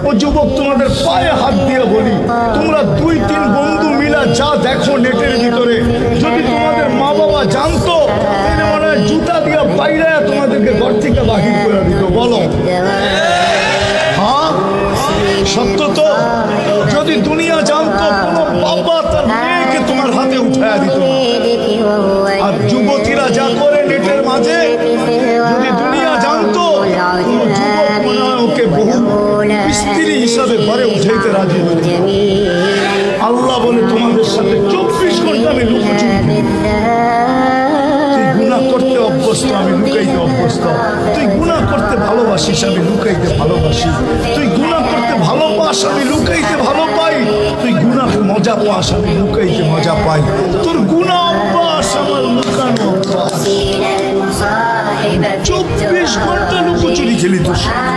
ও যুবক, তোমাদের পায়ে হাত দিয়ে বলি, তোমরা 2-3 বন্ধু মিলা যা দেখো নেটের ভিতরে, যদি তোমাদের মা বাবা জানতো তাহলে মনে হয় জুতা দিয়ে বাইরে তোমাদেরকে ঘর থেকে বাহির করে দিত। বলো হ্যাঁ, সত্য তো? যদি দুনিয়া জানতো, কোনো বাবা তার মেয়েকে তোমার হাতে উঠায়া দিত। আর যুবতীরা যা করে নেটের মাঝে, যদি দুনিয়া জানতো, কোনো যুবক মনে হয় ওকে বহু স্ত্রী হিসাবে ঘরে উঠাইতে রাজি হতো। আল্লাহ বলে তোমাদের সাথে 24 ঘন্টা আমি লুকোচুরি করি। তুই গুনাহ করতে অভ্যস্ত, আমি লুকাইতে অভ্যস্ত। তুই গুনাহ করতে ভালোবাসিস, আমি লুকাইতে ভালোবাসি। তুই গুনাহ করতে ভালোবাস, আমি লুকাইতে ভালো পাই। তুই গুনাহ মজা পাস, আমি লুকাইতে মজা পাই। তোর গুনাহ অভ্যাস, আমার লুকানো অভ্যাস। 24 ঘন্টা লুকোচুরি খেলি তোর সাথে।